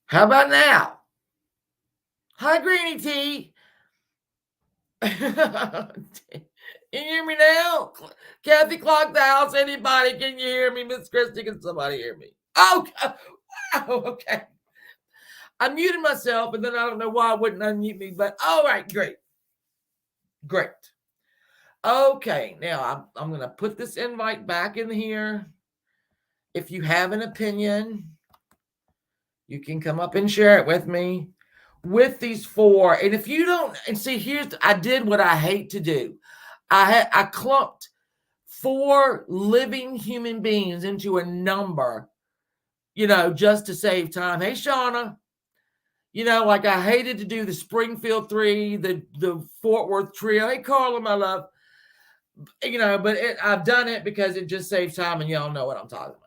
How about now? Hi, Granny T. You hear me now? Kathy clocked the house. Anybody? Can you hear me? Miss Christie, can somebody hear me? Oh, wow. Okay. I muted myself, and then I don't know why I wouldn't unmute me, but all right, great. Great. Okay, now I'm going to put this invite back in here. If you have an opinion, you can come up and share it with me with these four. And if you don't, and see, I did what I hate to do. I clumped four living human beings into a number, just to save time. Hey, Shauna, like I hated to do the Springfield 3, the Fort Worth trio. Hey, Carla, my love, but I've done it because it just saves time, and y'all know what I'm talking about.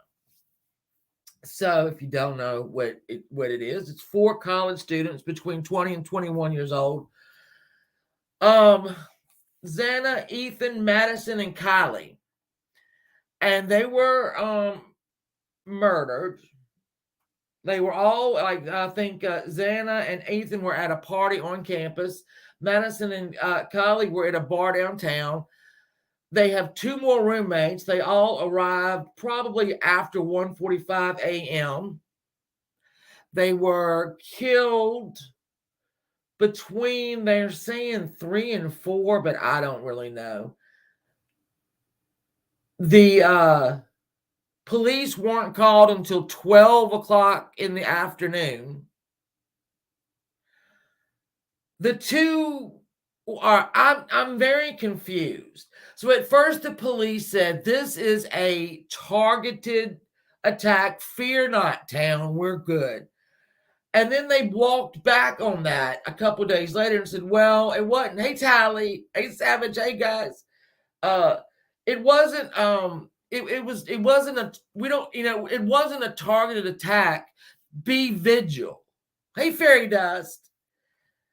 So if you don't know what it is, it's four college students between 20 and 21 years old. Xana, Ethan, Madison, and Kylie. And they were murdered. They were all, I think Xana and Ethan were at a party on campus. Madison and Kylie were at a bar downtown. They have two more roommates. They all arrived probably after 1:45 a.m. They were killed between, they're saying 3 and 4, but I don't really know. The police weren't called until 12 o'clock in the afternoon. The two I'm very confused. So at first the police said this is a targeted attack. Fear not, town. We're good. And then they walked back on that a couple days later and said, well, it wasn't. Hey, Tally. Hey, Savage. Hey, guys. It wasn't it wasn't it wasn't a targeted attack. Be vigilant. Hey, Fairy Dust.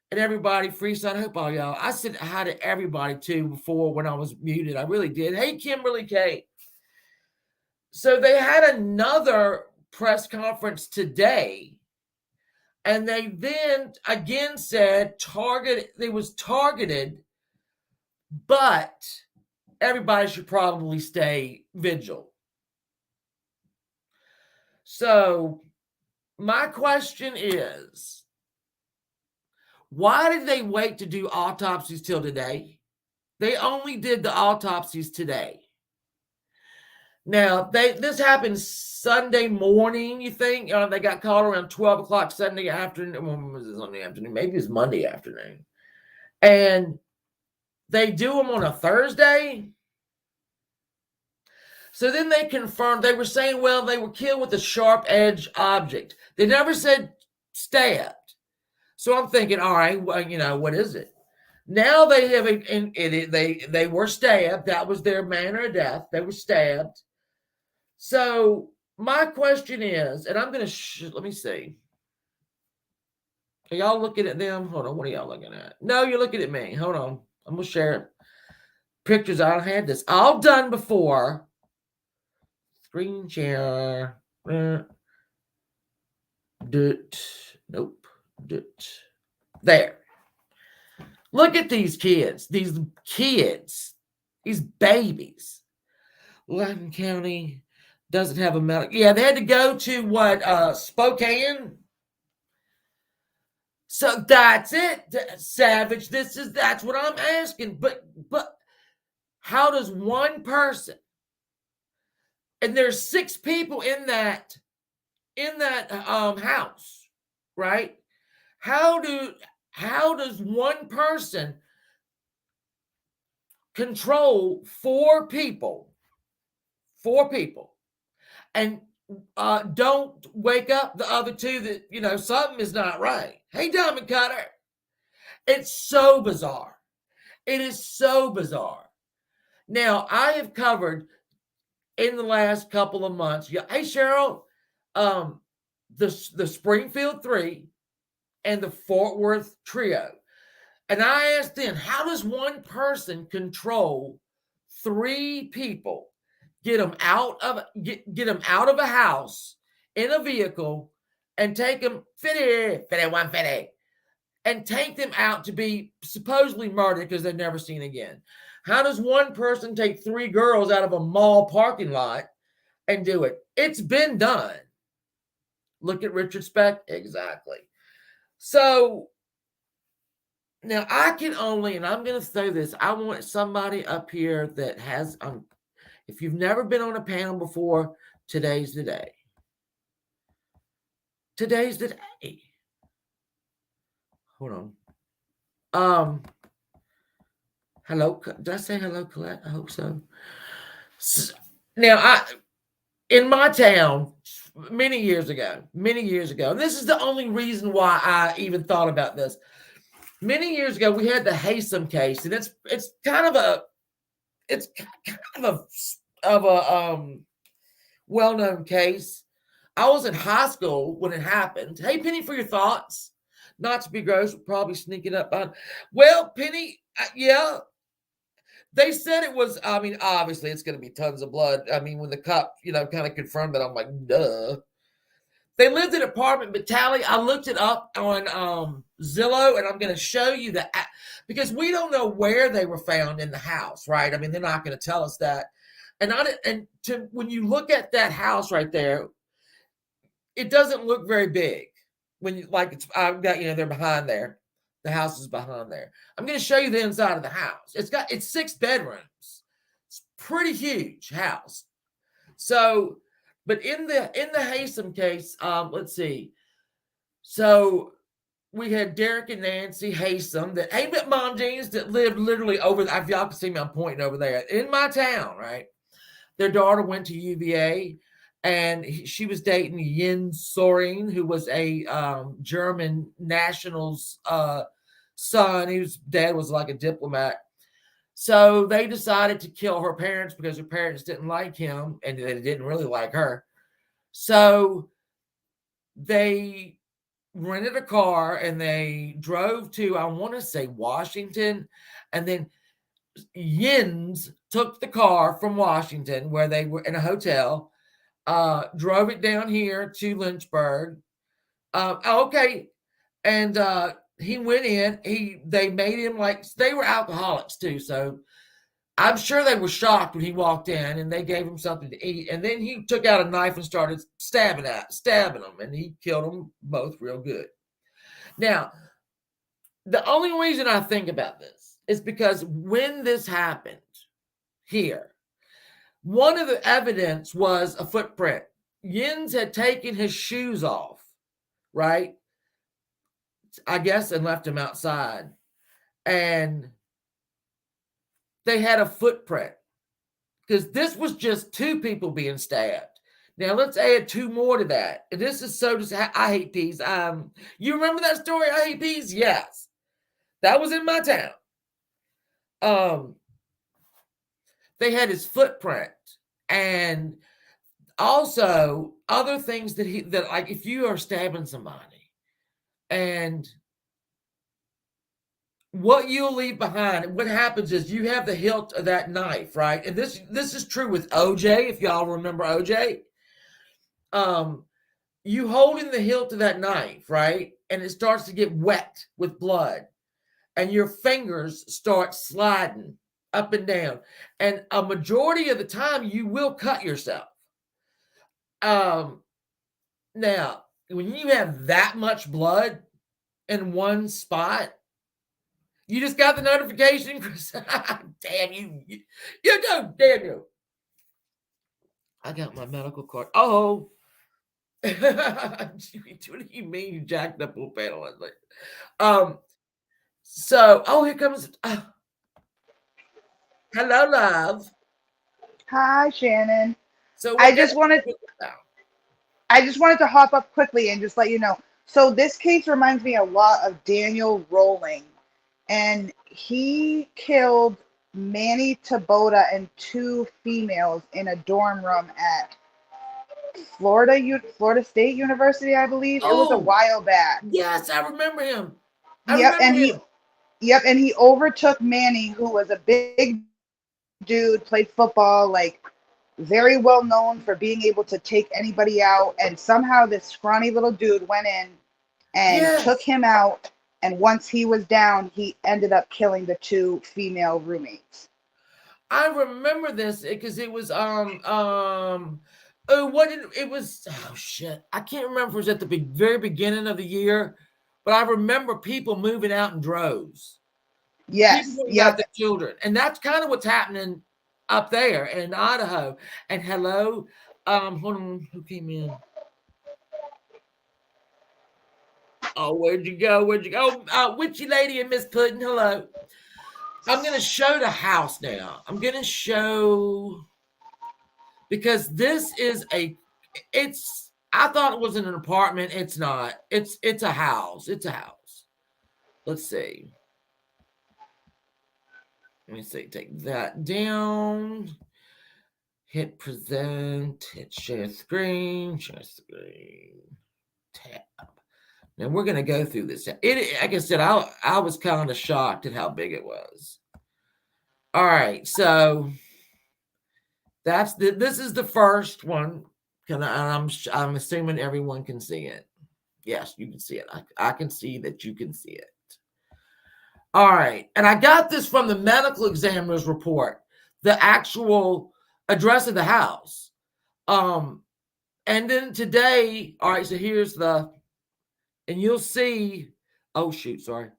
And everybody, Freestyle, I hope all y'all. I said hi to everybody too before when I was muted. I really did. Hey, Kimberly K. So they had another press conference today, and they then again said it was targeted, but everybody should probably stay vigilant. So my question is, why did they wait to do autopsies till today? They only did the autopsies today. Now, this happened Sunday morning, you think? They got called around 12 o'clock Sunday afternoon. Well, was it Sunday afternoon? Maybe it's Monday afternoon. And they do them on a Thursday. So then they confirmed, they were saying, well, they were killed with a sharp edge object. They never said stabbed. So I'm thinking, all right, well, what is it? Now they have they were stabbed. That was their manner of death. They were stabbed. So my question is, and I'm going to let me see. Are y'all looking at them? Hold on. What are y'all looking at? No, you're looking at me. Hold on. I'm going to share pictures. I don't have this all done before. Screen share. Nope. There. Look at these kids. These babies. Loudoun County doesn't have a medical. Yeah, they had to go to Spokane. So that's it, Savage. That's what I'm asking. But how does one person, and there's 6 people in that house, right? How does one person control 4 people? 4 people. And don't wake up the other 2 that, something is not right. Hey, Diamond Cutter. It's so bizarre. It is so bizarre. Now, I have covered in the last couple of months. Hey, Cheryl, the Springfield 3 and the Fort Worth trio. And I asked them, how does one person control 3 people? Get them out of a house in a vehicle and take them 50, 51, 50, and take them out to be supposedly murdered because they're never seen again. How does one person take 3 girls out of a mall parking lot and do it? It's been done. Look at Richard Speck. Exactly. So now I can only, and I'm going to say this, I want somebody up here that has, if you've never been on a panel before, today's the day. Today's the day. Hold on. Hello. Did I say hello, Colette? I hope so. Now, in my town, many years ago, and this is the only reason why I even thought about this. Many years ago, we had the Haysom case, and it's kind of a well-known case. I was in high school when it happened. Hey, Penny, for your thoughts. Not to be gross, probably sneaking up on. Well, Penny, yeah. They said it was, I mean, obviously it's going to be tons of blood. I mean, when the cop, kind of confirmed it, I'm like, duh. They lived in an apartment, but Tally, I looked it up on Zillow, and I'm going to show you that because we don't know where they were found in the house, right? I mean, they're not going to tell us that. And when you look at that house right there, it doesn't look very big. When you I've got, they're behind there. The house is behind there. I'm going to show you the inside of the house. It's 6 bedrooms. It's pretty huge house. So, but in the Haysom case, let's see. So we had Derek and Nancy Haysom, that Mom Jeans, that lived literally over. If y'all can see me, I'm pointing over there in my town, right? Their daughter went to UVA, and she was dating Jens Soren, who was a German national's son. His dad was like a diplomat. So they decided to kill her parents because her parents didn't like him, and they didn't really like her. So they rented a car and they drove to, I want to say, Washington, and then Jens took the car from Washington, where they were in a hotel, drove it down here to Lynchburg. Okay. And he went in. They made him, like, they were alcoholics too. So I'm sure they were shocked when he walked in, and they gave him something to eat. And then he took out a knife and started stabbing them, and he killed them both real good. Now, the only reason I think about this is because when this happened here, one of the evidence was a footprint. Jens had taken his shoes off, right? I guess, and left them outside. And they had a footprint, because this was just 2 people being stabbed. Now let's add 2 more to that. And this is so just, I hate peas. You remember that story, I hate peas? Yes. That was in my town. They had his footprint, and also other things that like, if you are stabbing somebody, and what you'll leave behind, what happens is you have the hilt of that knife, right? And this is true with OJ, if y'all remember OJ. You holding the hilt of that knife, right? And it starts to get wet with blood, and your fingers start sliding up and down. And a majority of the time, you will cut yourself. Now, when you have that much blood in one spot, you just got the notification. Damn you. You go, damn you. I got my medical card. Oh. What do you mean you jacked up little panel? So, here comes. Hello, love. Hi, Shannon. So I just wanted to hop up quickly and just let you know. So this case reminds me a lot of Daniel Rowling, and he killed Manny Tabota and 2 females in a dorm room at Florida State University, I believe. It was a while back. Yes, I remember him. And he overtook Manny, who was a big dude, played football, like very well known for being able to take anybody out. And somehow this scrawny little dude went in and took Yes. him out. And once he was down, he ended up killing the two female roommates. I remember this because it was oh what did it was oh shit. I can't remember if it was at the very beginning of the year, but I remember people moving out in droves. People Yes. moving out Yep. their children. And that's kind of what's happening up there in Idaho. And hello, hold on, who came in? Oh, where'd you go? Where'd you go? Witchy lady and Miss Puddin', hello. I'm gonna show the house now. I'm gonna show because this is it's I thought it was an apartment. It's not. It's a house. It's a house. Let's see. Let me see. Take that down. Hit present. Hit share screen. Share screen. Tab. Now we're gonna go through this. It like I said, I was kind of shocked at how big it was. All right, so this is the first one. I'm assuming everyone can see it. Yes, you can see it. I can see that you can see it. All right, and I got this from the medical examiner's report, the actual address of the house. And then today, all right. So here's and you'll see. Oh shoot, sorry.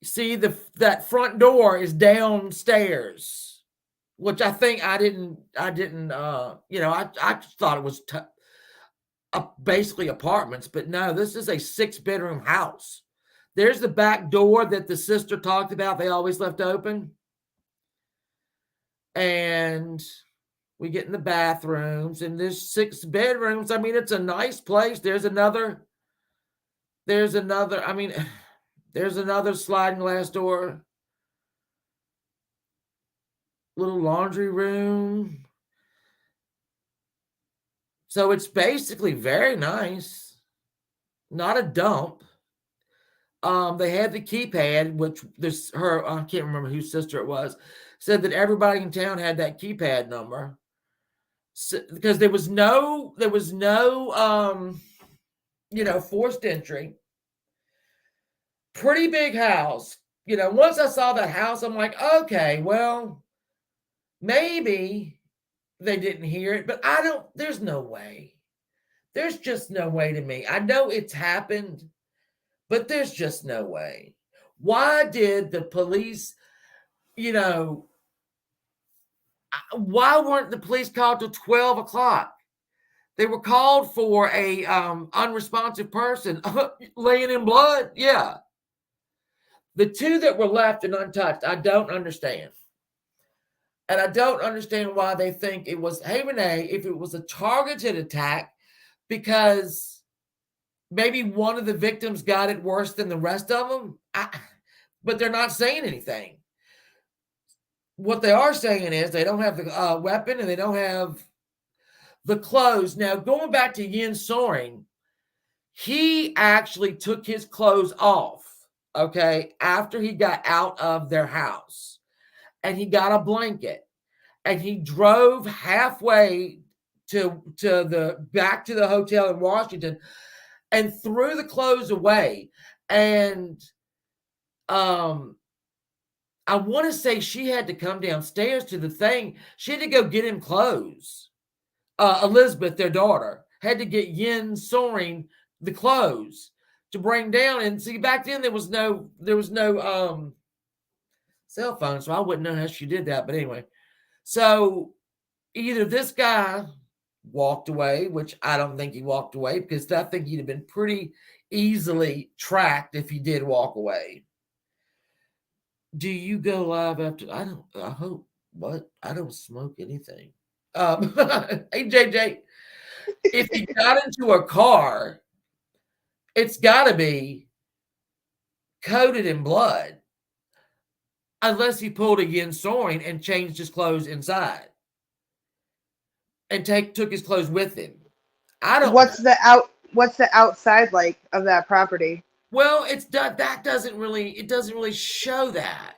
See that front door is downstairs, which I think I didn't I thought it was basically apartments, but no, this is a 6-bedroom house. There's the back door that the sister talked about they always left open, and we get in the bathrooms, and there's 6 bedrooms. I mean, it's a nice place. There's another I mean there's another sliding glass door, little laundry room. So it's basically very nice, not a dump. They had the keypad, which this her I can't remember whose sister it was, said that everybody in town had that keypad number. So, because there was no forced entry. Pretty big house. Once I saw that house, I'm like, okay, well, maybe they didn't hear it, but there's no way. There's just no way to me. I know it's happened, but there's just no way. Why did the police, you know, why weren't the police called till 12 o'clock? They were called for a unresponsive person laying in blood. Yeah. The two that were left and untouched, I don't understand. And I don't understand why they think it was, hey, Renee, if it was a targeted attack, because maybe one of the victims got it worse than the rest of them. But they're not saying anything. What they are saying is they don't have the weapon and they don't have the clothes. Now, going back to Yin Soren, he actually took his clothes off, okay, after he got out of their house. And he got a blanket. And he drove halfway to the back to the hotel in Washington and threw the clothes away. And I want to say she had to come downstairs to the thing. She had to go get him clothes. Elizabeth, their daughter, had to get Yin Soren the clothes to bring down. And see, back then there was no cell phone, so I wouldn't know how she did that. But anyway, so either this guy walked away, which I don't think he walked away, because I think he'd have been pretty easily tracked if he did walk away. Do you go live after? I hope. What? I don't smoke anything. Hey, JJ, if he got into a car, it's got to be coated in blood, unless he pulled a Yin Soren and changed his clothes inside and took his clothes with him. I don't know. What's the outside like of that property? Well, that doesn't really show that.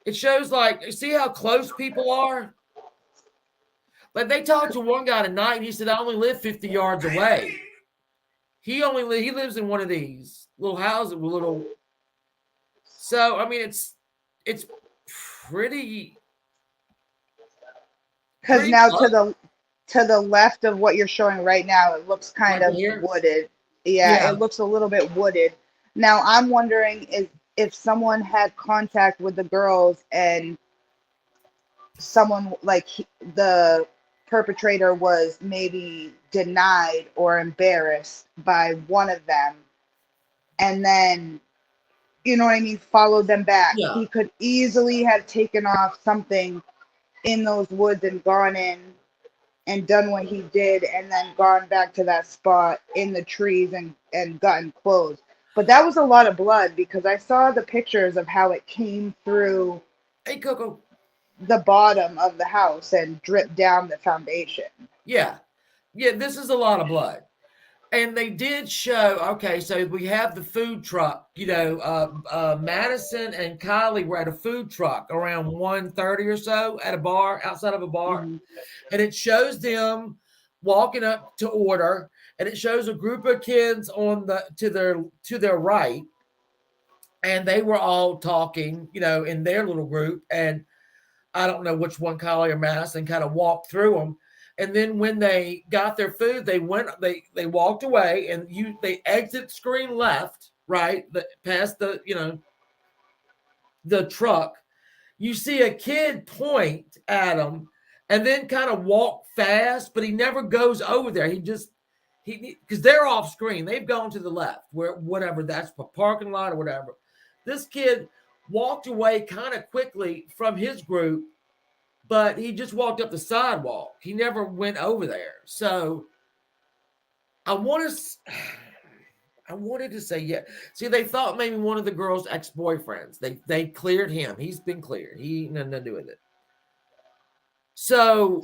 It shows, like, see how close people are? Like they talked to one guy tonight, and he said, "I only live 50 yards away." He lives in one of these little houses with little. So I mean, it's pretty Because pretty now close to the left of what you're showing right now, it looks kind right of here. wooded. Yeah, Yeah, it looks a little bit wooded. Now I'm wondering if someone had contact with the girls and someone like the perpetrator was maybe denied or embarrassed by one of them, and then, you know what I mean, followed them back. yeah. He could easily have taken off something in those woods and gone in and done what he did and then gone back to that spot in the trees and gotten clothes. But that was a lot of blood because I saw the pictures of how it came through Hey, Coco. the bottom of the house and dripped down the foundation. Yeah, yeah. This is a lot of blood. And they did show, okay, so we have the food truck, Madison and Kylie were at a food truck around 1:30 or so at a bar, outside of a bar. Hmm. And it shows them walking up to order, and it shows a group of kids on the to their right, and they were all talking, in their little group. And I don't know which one, Kylie or Madison, kind of walked through them. And then when they got their food, they walked away, and they exit screen left, right, past the truck. You see a kid point at them, and then kind of walk fast, but he never goes over there. He because they're off screen. They've gone to the left, where whatever that's a parking lot or whatever. This kid walked away kind of quickly from his group, but he just walked up the sidewalk. He never went over there. So I want to. I wanted to say yeah. See, they thought maybe one of the girls' ex-boyfriends. They cleared him. He's been cleared. He nothing to do with it. So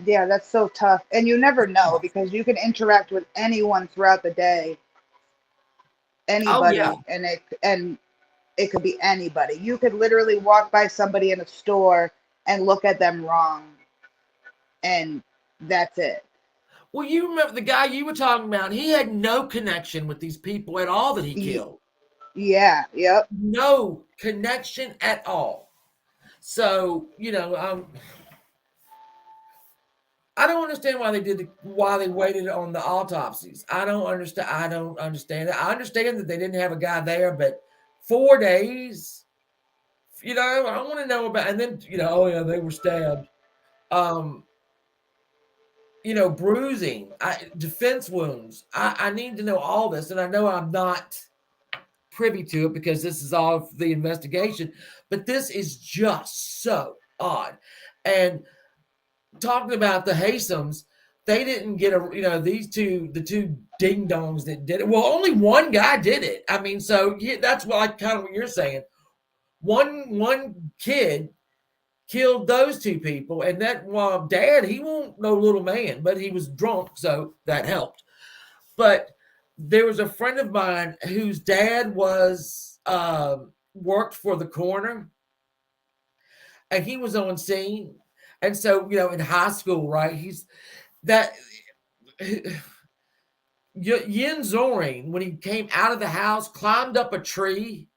Yeah, that's so tough. And you never know because you can interact with anyone throughout the day, oh yeah. anybody, and it could be anybody. You could literally walk by somebody in a store and look at them wrong, and that's it. Well, you remember the guy you were talking about, he had no connection with these people at all that he killed. Yeah, yep. No connection at all. So, I don't understand why they waited on the autopsies. I don't understand it. I understand that they didn't have a guy there, but 4 days, I want to know about, and then, oh yeah, they were stabbed. Um, bruising, defense wounds. I need to know all this, and I know I'm not privy to it because this is all of the investigation, but this is just so odd. And talking about the Haysums, they didn't get the two ding dongs that did it. Well, only one guy did it. I mean, so yeah, that's kind of what you're saying. One kid killed those two people, and that dad, he won't no little man, but he was drunk, so that helped. But there was a friend of mine whose dad was worked for the coroner, and he was on scene. And so, in high school, right? He's that Yin Zoring, when he came out of the house, climbed up a tree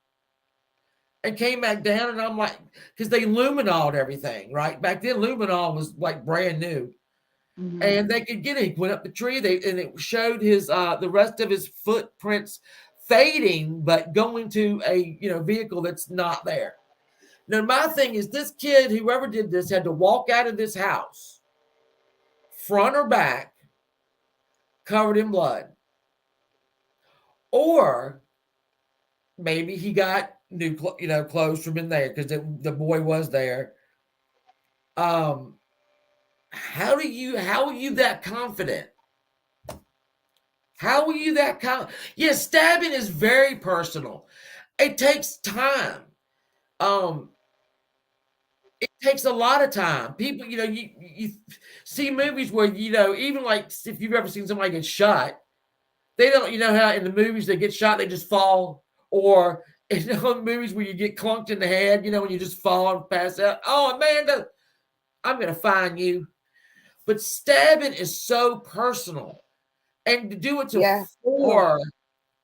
and came back down. And I'm like, because they luminoled everything, right? Back then, luminol was like brand new. Hmm. And they could get it. He went up the tree, and it showed his the rest of his footprints fading, but going to a vehicle that's not there. Now, my thing is, this kid, whoever did this, had to walk out of this house, front or back, covered in blood. Or maybe he got new, clothes from in there because the boy was there. Um, how are you that confident? How are you that confident? Yeah, stabbing is very personal. It takes time. Um, it takes a lot of time. People, you see movies where even like if you've ever seen somebody get shot, they don't, how in the movies they get shot, they just fall, or in movies where you get clunked in the head, when you just fall and pass out. Oh, Amanda, I'm going to find you. But stabbing is so personal. And to do it to Yeah. Oh, 4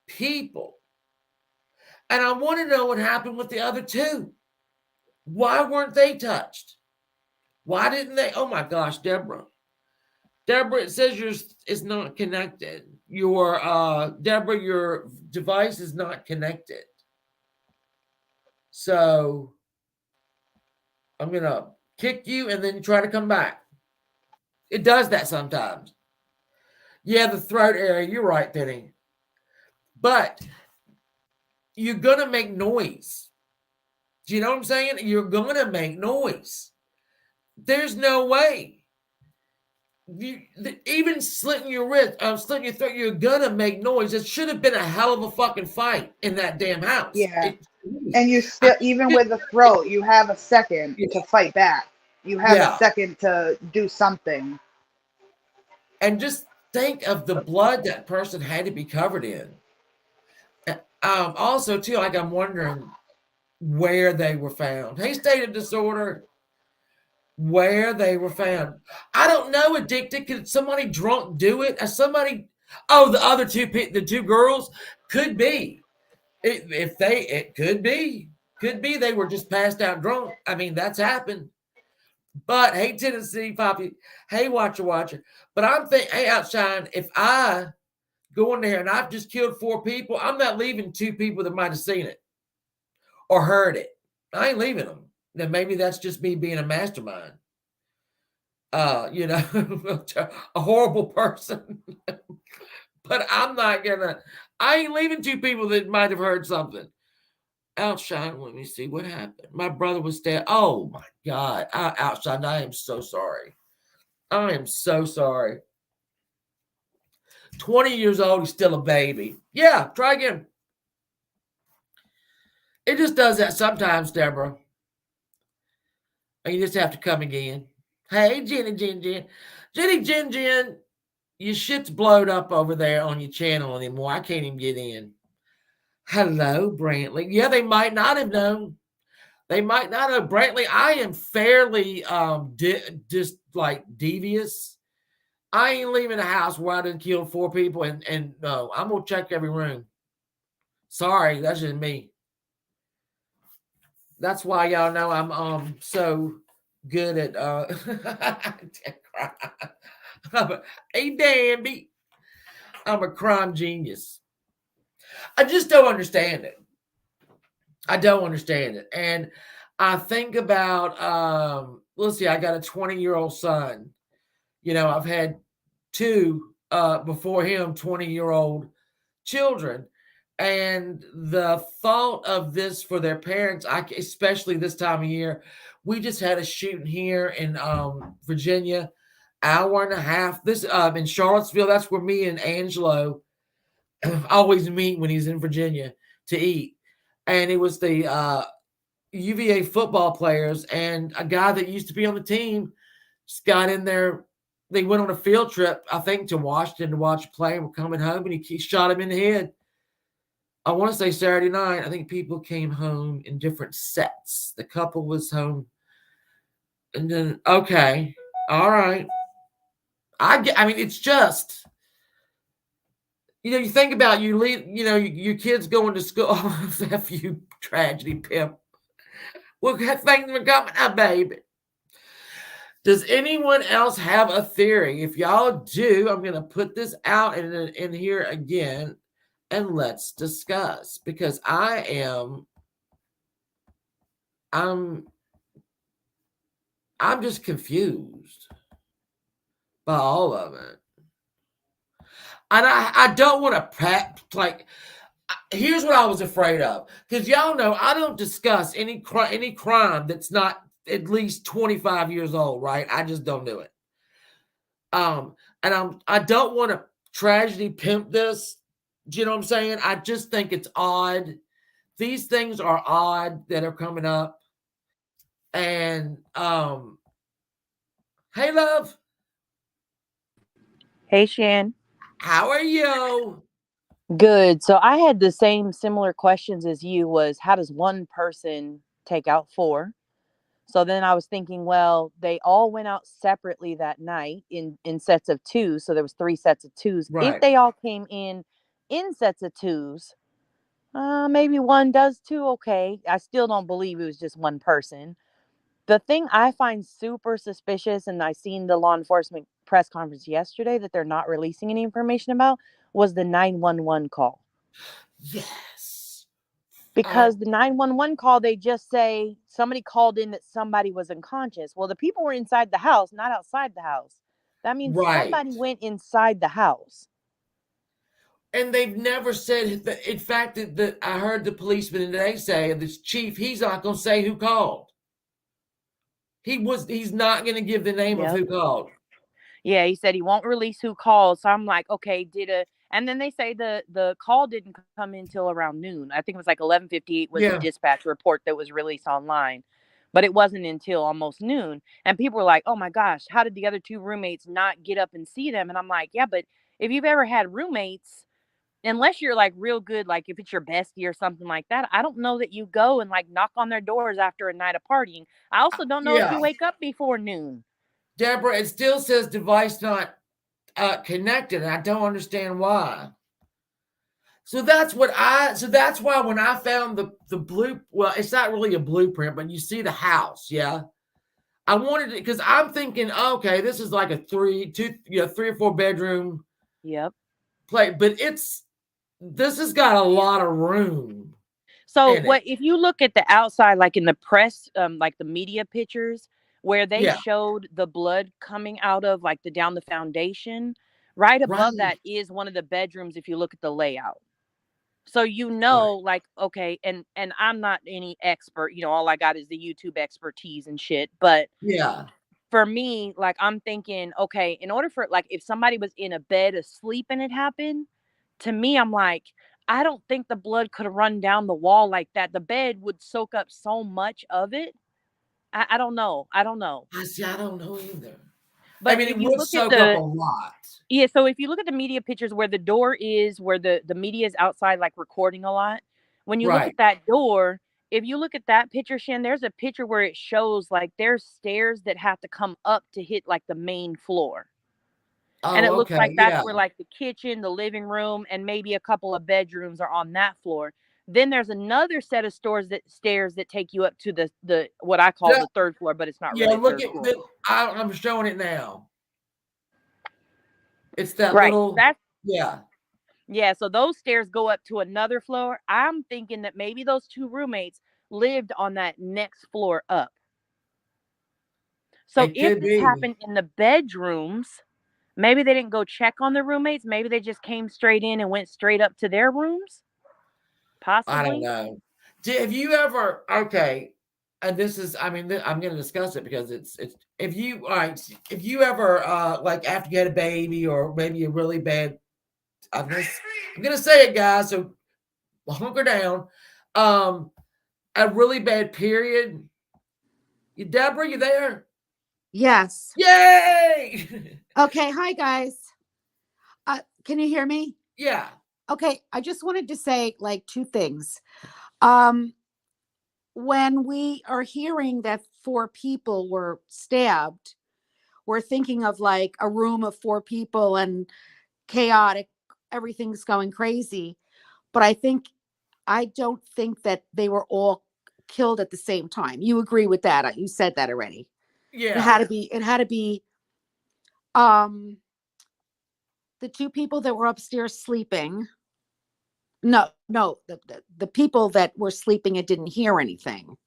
people. And I want to know what happened with the other 2. Why weren't they touched? Why didn't they? Oh my gosh, Deborah. Deborah, it says yours is not connected. Your Deborah, your device is not connected. So I'm gonna kick you and then try to come back. It does that sometimes. Yeah, the throat area. You're right, Penny. But you're gonna make noise. Do you know what I'm saying? You're gonna make noise. There's no way. Even slitting your wrist, slitting your throat, you're gonna make noise. It should have been a hell of a fucking fight in that damn house. yeah. It, And you I, still, even with the throat, you have a second yeah, to fight back. You have a yeah, second to do something. and just think of the blood that person had to be covered in. Also, too, like I'm wondering where they were found. Hey, state of disorder, where they were found. I don't know. Addicted? Could somebody drunk do it? As somebody? Oh, the other the 2 girls could be. If they, it could be they were just passed out drunk. I mean, that's happened. But hey, Tennessee Poppy, hey, watcher. But I'm thinking, hey, Outshine, if I go in there and I've just killed 4 people, I'm not leaving 2 people that might have seen it or heard it. I ain't leaving them. Now maybe that's just me being a mastermind. You know, a horrible person. But I'm not gonna. I ain't leaving 2 people that might have heard something. Outshine, let me see what happened. My brother was dead. Oh my God. Outshine, I am so sorry. I am so sorry. 20 years old, he's still a baby. Yeah, try again. It just does that sometimes, Deborah. And you just have to come again. Hey, Jenny, Jen, your shit's blowed up over there on your channel anymore. I can't even get in. Hello, Brantley. Yeah, they might not have known. They might not have. Brantley, I am fairly just like devious. I ain't leaving a house where I didn't kill 4 people, and no, I'm gonna check every room. Sorry, that's just me. That's why y'all know I'm so good at hey Danby. I'm a crime genius. I just don't understand it. I don't understand it. And I think about let's see, I got a 20-year-old son. You know, I've had 2 before him 20-year-old children. And the thought of this for their parents, especially this time of year, we just had a shooting here in Virginia, hour and a half. This in Charlottesville. That's where me and Angelo always meet when he's in Virginia to eat. And it was the UVA football players and a guy that used to be on the team just got in there. They went on a field trip, I think, to Washington to watch a play and were coming home, and he shot him in the head. I want to say Saturday night. I think people came home in different sets. The couple was home, and then okay, all right. I mean, it's just you think about you leave, your kids going to school. F you, tragedy pimp. Well, things are coming up, baby. Does anyone else have a theory? If y'all do, I'm going to put this out in here again and let's discuss because I'm I'm just confused by all of it. And I don't want to like here's what I was afraid of because y'all know I don't discuss any crime that's not at least 25 years old, right? I just don't do it. And I don't want to tragedy pimp this. Do you know what I'm saying? I just think it's odd. These things are odd that are coming up. And hey love, Hey, Shan. how are you? Good. So I had the same similar questions as you was how does one person take out 4? So then I was thinking, well, they all went out separately that night in sets of two. So there was 3 sets of twos. If Right. they all came in sets of twos, maybe one does too. Okay. I still don't believe it was just one person. The thing I find super suspicious, and I seen the law enforcement press conference yesterday that they're not releasing any information about, was the 911 call. Yes. Because the 911 call, they just say somebody called in that somebody was unconscious. Well, the people were inside the house, not outside the house. That means Right. somebody went inside the house. And they've never said that. In fact, that I heard the policeman today say, this chief, he's not going to say who called. He's not going to give the name of Yep. who called. Yeah, he said he won't release who called. So I'm like, okay, and then they say the call didn't come in till around noon. I think it was like 11:58 was the Yeah. dispatch report that was released online. But it wasn't until almost noon. And people were like, "Oh my gosh, how did the other two roommates not get up and see them?" And I'm like, "Yeah, but if you've ever had roommates, unless you're like real good, like if it's your bestie or something like that, I don't know that you go and like knock on their doors after a night of partying. I also don't know if Yeah. you wake up before noon." Deborah, it still says device not connected, and I don't understand why. So that's why when I found the blue, well, it's not really a blueprint, but you see the house, yeah. I wanted it because I'm thinking, okay, this is like a 3 or 4 bedroom Yep. place, but this has got a lot of room So in it. what if you look at the outside, like in the press, like the media pictures where they Yeah, showed the blood coming out of like the down the foundation, right above right, that is one of the bedrooms if you look at the layout. So right. like, okay, and I'm not any expert, all I got is the YouTube expertise and shit. But Yeah, for me, like I'm thinking, okay, in order for like if somebody was in a bed asleep and it happened, to me, I'm like, I don't think the blood could have run down the wall like that. The bed would soak up so much of it. I don't know. I don't know. I don't know either. I But mean, if it you would look at soak up a the lot. yeah, so if you look at the media pictures where the door is, where the media is outside, like recording a lot, when you look Right. at that door, if you look at that picture, Shan, there's a picture where it shows like there's stairs that have to come up to hit like the main floor. And it Oh, looks okay. like that's Yeah, where like the kitchen, the living room, and maybe a couple of bedrooms are on that floor. Then there's another set of stairs that take you up to the what I call That- the third floor, but it's not yeah. really a Look third at floor. the. I'm showing it now. It's that Right. little. That's Yeah. yeah, so those stairs go up to another floor. I'm thinking that maybe those two roommates lived on that next floor up. So It if could this be. happened in the bedrooms, maybe they didn't go check on the roommates. Maybe they just came straight in and went straight up to their rooms. I don't Possibly. know. Have you ever? Okay, and this is. I mean, I'm going to discuss it because it's. If you all right, if you ever like after you had a baby or maybe a really bad. I'm gonna say it, guys. So hunker down. Um, a really bad period. Deborah, you there? Yes. Yay! Okay. Hi, guys. Can you hear me? Yeah. Okay. I just wanted to say like two things. Um, when we are hearing that 4 people were stabbed, we're thinking of like a room of 4 people and chaotic, everything's going crazy. But I don't think that they were all killed at the same time. You agree with that? You said that already. Yeah. It had to be, um, the 2 people that were upstairs sleeping. No, the people that were sleeping and didn't hear anything.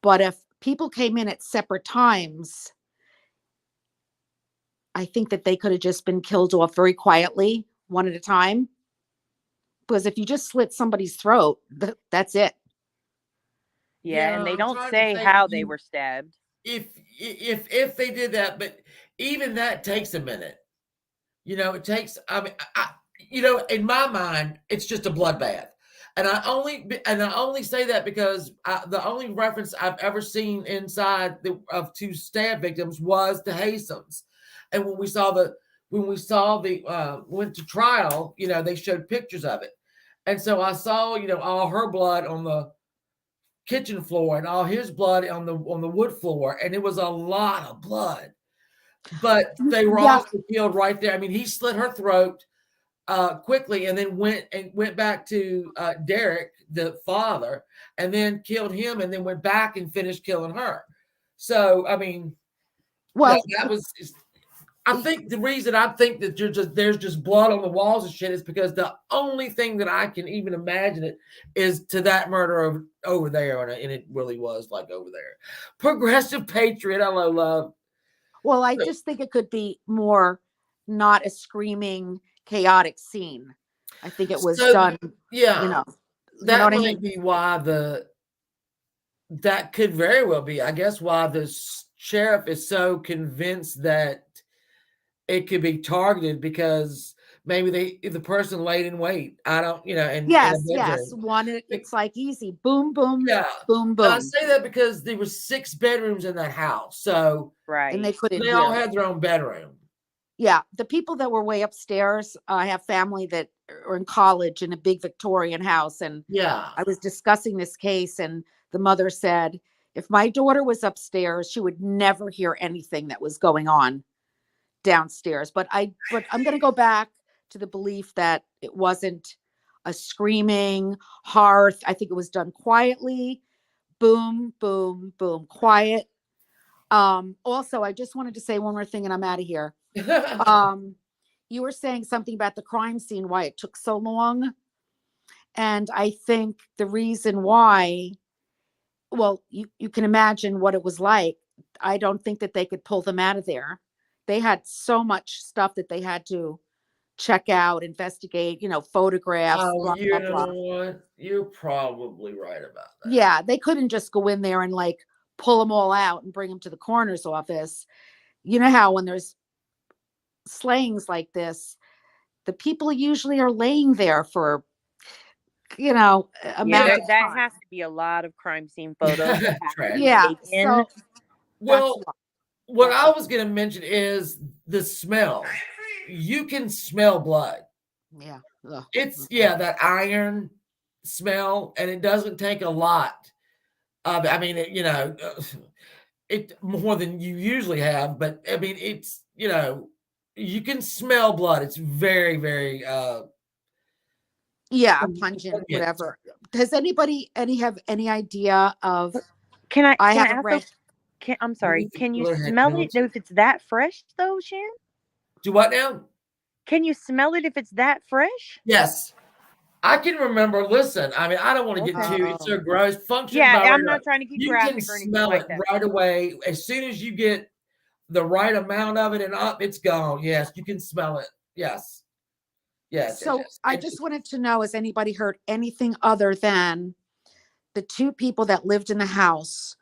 But if people came in at separate times, I think that they could have just been killed off very quietly, one at a time. Because if you just slit somebody's throat, that's it. Yeah, Yeah. and they I'm don't trying to say think. how they were stabbed. If they did that, but even that takes a minute. It takes. I mean, in my mind, it's just a bloodbath, and I only say that because the only reference I've ever seen inside of 2 stab victims was the Hastems, and when we saw the went to trial, they showed pictures of it, and so I saw all her blood on kitchen floor and all his blood on the wood floor, and it was a lot of blood. But they were Yeah. also killed right there. I mean, he slit her throat quickly, and then went back to Derek, the father, and then killed him, and then went back and finished killing her. So, I mean, Well, that was. I think the reason I think that there's just blood on the walls and shit is because the only thing that I can even imagine it is to that murder over there, and it really was like over there. Progressive patriot, hello love. well, I just think it could be more not a screaming, chaotic scene. I think it was So, done, yeah, you know that what I might mean? be why that could very well be, I guess, why the sheriff is so convinced that it could be targeted because maybe the person laid in wait. I don't, in a Yes, bedroom. it's like easy, boom, boom, Yeah, boom, and I boom, say that because there were 6 bedrooms in that house, so and Right. they couldn't they all hear. had their own bedroom. Yeah, the people that were way upstairs, I have family that are in college in a big Victorian house, and Yeah. I was discussing this case, and the mother said, if my daughter was upstairs, she would never hear anything that was going on downstairs. But I'm going to go back to the belief that it wasn't a screaming hearth. I think it was done quietly. Boom, boom, boom, quiet. Also, I just wanted to say one more thing and I'm out of here. You were saying something about the crime scene, why it took so long. And I think the reason why, well, you can imagine what it was like. I don't think that they could pull them out of there. They had so much stuff that they had to check out, investigate, photographs, Oh, blah, you blah, know blah. what? You're probably right about that. Yeah, they couldn't just go in there and like pull them all out and bring them to the coroner's office. You know how when there's slayings like this, the people usually are laying there for, Yeah, amount of that time. has to be a lot of crime scene photos that have to be Yeah, taken. so that's Well, why. what I was going to mention is the smell. You can smell blood. Yeah. Ugh. It's that iron smell, and it doesn't take a lot. I mean, it more than you usually have, but I mean, it's you can smell blood. It's very, very Yeah, pungent, pungent. whatever. Does anybody have any idea of Can I I can I haven't ask read I'm sorry. Can you Go ahead, smell Mel. it if it's that fresh though, Shan? Do what now? Can you smell it if it's that fresh? Yes. I can remember. Listen, I mean, I don't want to get Okay. too. It's so gross. Function Yeah, by I'm right. not trying to get You can graphic or anything smell it like that. right away. As soon as you get the right amount of it and up, it's gone. Yes, you can smell it. Yes. Yes. So Yes. I just wanted to know, has anybody heard anything other than the 2 people that lived in the house?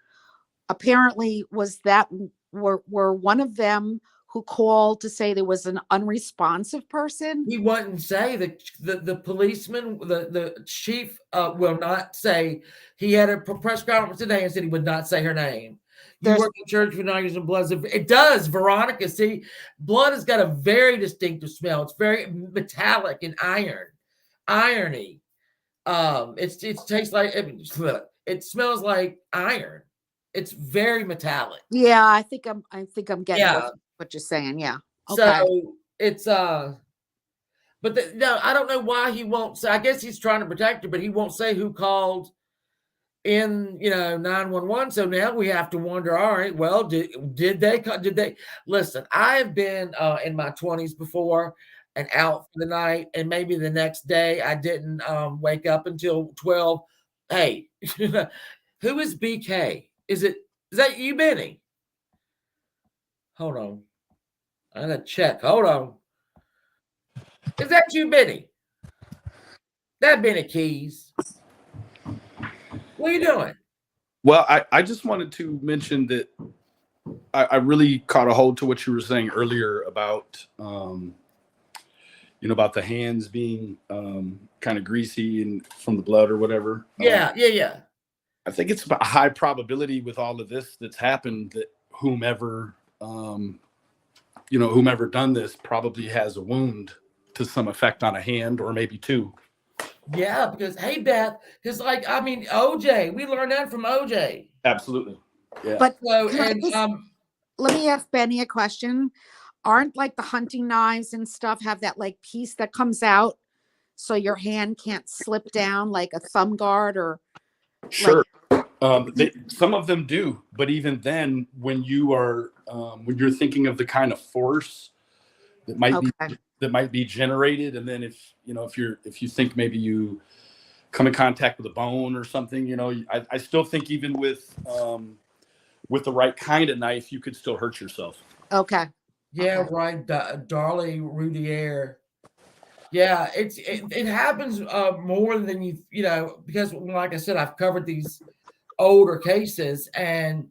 Apparently were one of them who called to say there was an unresponsive person? He wouldn't say the policeman, the chief will not say. He had a press conference today and said he would not say her name. You There's work in church for 9 years and blood. It does, Veronica. See, blood has got a very distinctive smell. It's very metallic and irony. It tastes like it smells like iron. It's very metallic. Yeah, I think I'm getting Yeah. what you're saying. Yeah. Okay. So it's but no, I don't know why he won't say. I guess he's trying to protect her, but he won't say who called in, 911. So now we have to wonder, all right, well, did they listen? I've been in my 20s before and out for the night, and maybe the next day I didn't wake up until 12. Hey, who is BK? Is that you, Benny? Hold on. I gotta check. Hold on. Is that you, Benny? That Benny Keys. What are you doing? Well, I just wanted to mention that I really caught a hold to what you were saying earlier about, about the hands being kind of greasy and from the blood or whatever. Yeah. I think it's a high probability with all of this that's happened that whomever done this probably has a wound to some effect on a hand or maybe 2. Yeah, because hey, Beth, because like I mean, OJ, we learned that from OJ. Absolutely. Yeah. But So can I and just let me ask Benny a question? Aren't like the hunting knives and stuff have that like piece that comes out so your hand can't slip down like a thumb guard or like Sure. Some of them do, but even then, when when you're thinking of the kind of force that okay. might be generated, and then if you think maybe you come in contact with a bone or something, I still think even with the right kind of knife, you could still hurt yourself. Okay. yeah, Okay. right, Darlie Roudier. Yeah, it happens more than because like I said, I've covered these older cases, and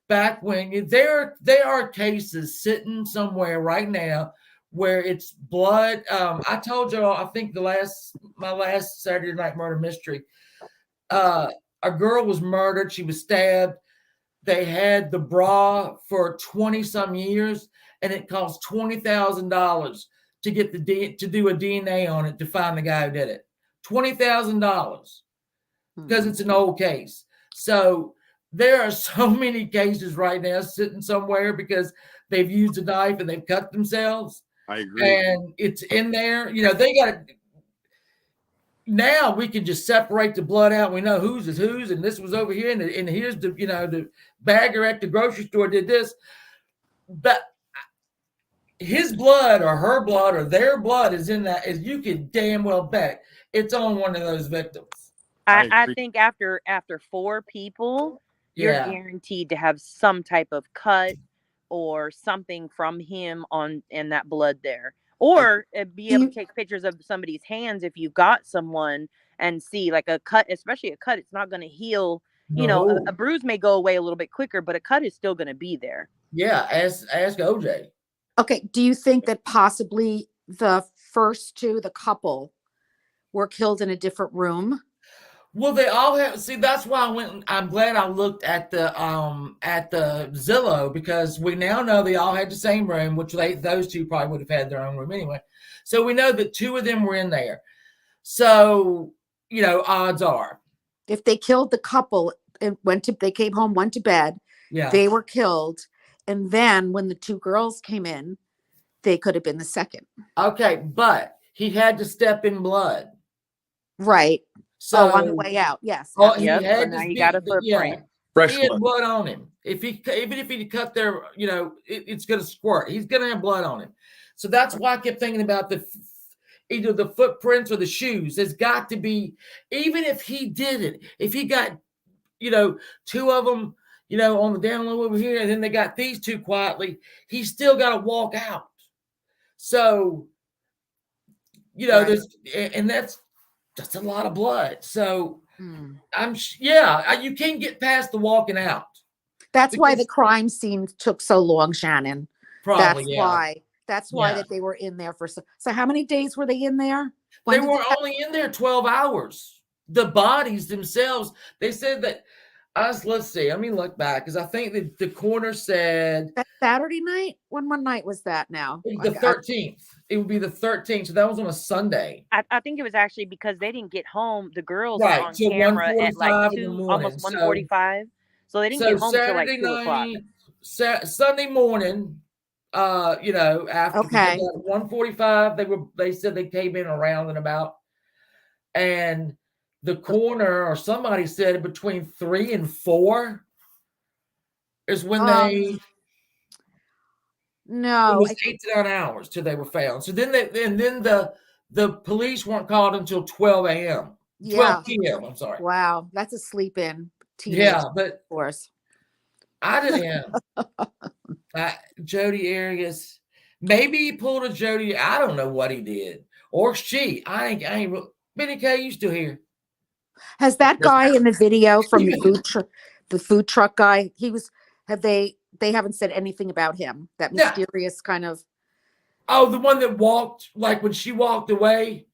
back when there are cases sitting somewhere right now where it's blood. I told you, I think my last Saturday Night Murder Mystery, a girl was murdered. She was stabbed. They had the bra for 20 some years, and it cost $20,000 to get to do a DNA on it to find the guy who did it. $20,000 because it's an old case. So there are so many cases right now sitting somewhere because they've used a knife and they've cut themselves, I agree. and it's in there. They got it. Now we can just separate the blood out. We know whose is whose, and this was over here, and here's the bagger at the grocery store did this, but his blood or her blood or their blood is in that. As you can damn well bet, it's on one of those victims. I I agree. think after 4 people, you're Yeah, guaranteed to have some type of cut or something from him on in that blood there. I Or be Do able to you take pictures of somebody's hands if you got someone and see like a cut, especially a cut, it's not going to heal. A no, bruise may go away a little bit quicker, but a cut is still going to be there. yeah. Ask OJ. okay, do you think that possibly the first two, the couple, were killed in a different room? Well, they all have. See, that's why I went. I'm glad I looked at the Zillow, because we now know they all had the same room, which those two probably would have had their own room anyway. So we know that two of them were in there. So odds are, If they killed the couple and they came home, went to bed, yeah. they were killed, and then when the two girls came in, they could have been the second. Okay, but he had to step in blood. Right. Oh, on the So way out. Yes, he Yep. absolutely. So had now to you got be, a yeah. footprint. fresh He had blood. blood on him. Even if he cut there, it's going to squirt. He's going to have blood on him. So that's why I kept thinking about either the footprints or the shoes. There's got to be, even if he did it, if he got, two of them, on the down low over here, and then they got these two quietly, he's still got to walk out. So, Right. there's, and that's a lot of blood. So Hmm. you can't get past the walking out. That's why the Because crime scene took so long, Shannon. probably, That's yeah. why. That's why Yeah. that they were in there for so how many days were they in there? They When did were only in there 12 hours. The bodies themselves, they said that let's see, let me look back, because I think that the coroner said that Saturday night? What night was that now? it was the 13th. It would be the 13th. So that was on a Sunday. I think it was actually because they didn't get home. The girls are Right. on Till camera at like 1:45 in the 2, morning. almost 1:45. So they didn't So get home till like Saturday 2 o'clock. night, Sunday morning, after Okay. about 1:45, they said they came in around and about, and the coroner or somebody said between 3 and 4 is when it No, was 8 to 9 hours till they were found. So then the police weren't called until 12 a.m. 12 yeah. p.m. I'm sorry. Wow, that's a sleep in teenage Yeah, but force. I didn't. Jody Arias, maybe he pulled a Jody. I don't know what he did, or she. I ain't. Benny K, you still here? Has that Yes, guy ma'am. in the video from the food truck guy? They haven't said anything about him. That Yeah. mysterious kind of. Oh, the one that walked, like when she walked away.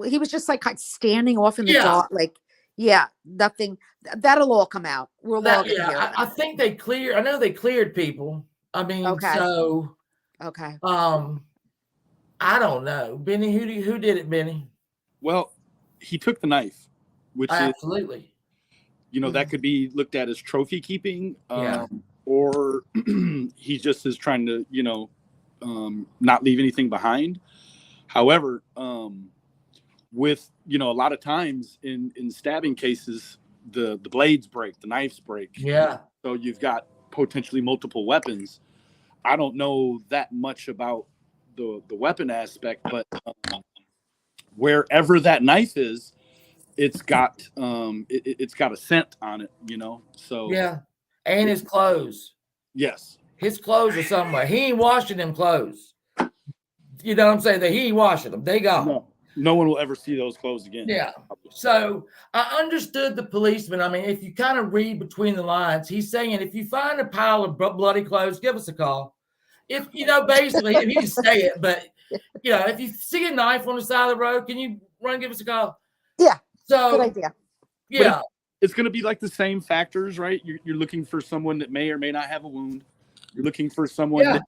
He was just like standing off in the Yeah. dark, like yeah, nothing. That'll all come out. We're all gonna hear I about think they cleared. I know they cleared people. I mean, Okay. so it. Okay. I don't know, Benny. Who did it, Benny? Well, he took the knife, which is, Absolutely. that could be looked at as trophy keeping, Yeah. or he just is trying to, not leave anything behind. However, with, a lot of times in stabbing cases, the blades break, the knives break. Yeah. So you've got potentially multiple weapons. I don't know that much about the weapon aspect, but wherever that knife is, it's got it's got a scent on it, So Yeah. And his clothes. yes, His clothes are somewhere. He ain't washing them clothes. You know what I'm saying? That he ain't washing them. They gone. no one will ever see those clothes again. Yeah. So I understood the policeman. I mean, if you kind of read between the lines, he's saying if you find a pile of bloody clothes, give us a call. If basically, he didn't say it, but if you see a knife on the side of the road, can you run, give us a call? Yeah. So Good idea. Yeah. It's going to be like the same factors, right? You're looking for someone that may or may not have a wound. You're looking for someone that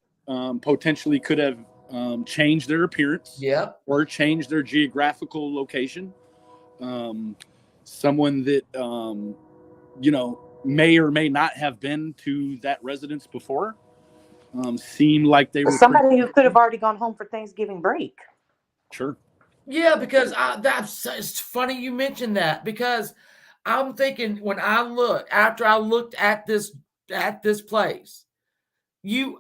potentially could have changed their appearance, or changed their geographical location. Someone that may or may not have been to that residence before. Seemed like they were somebody who could have already gone home for Thanksgiving break. Sure. Yeah, because it's funny you mentioned that, because I'm thinking when after I looked at this place, I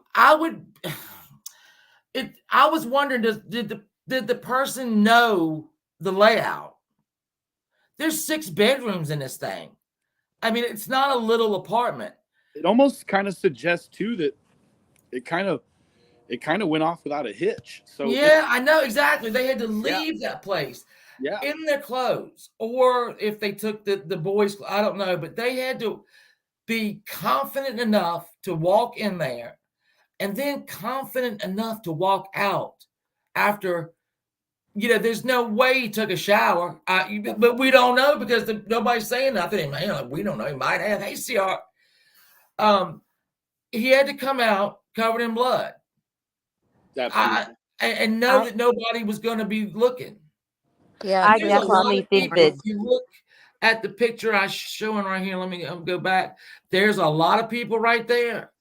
was wondering, did the person know the layout? There's 6 bedrooms in this thing. I mean, it's not a little apartment. It almost kind of suggests too that it kind of went off without a hitch. So yeah, I know exactly. They had to leave that place in their clothes, or if they took the boys, I don't know, but they had to be confident enough to walk in there, and then confident enough to walk out after. There's no way he took a shower, but we don't know because nobody's saying nothing. Man, we don't know. He might have. Hey, CR. He had to come out covered in blood. Absolutely. And know that nobody was going to be looking. Yeah, I definitely think that if you look at the picture I'm showing right here, let me go back. There's a lot of people right there.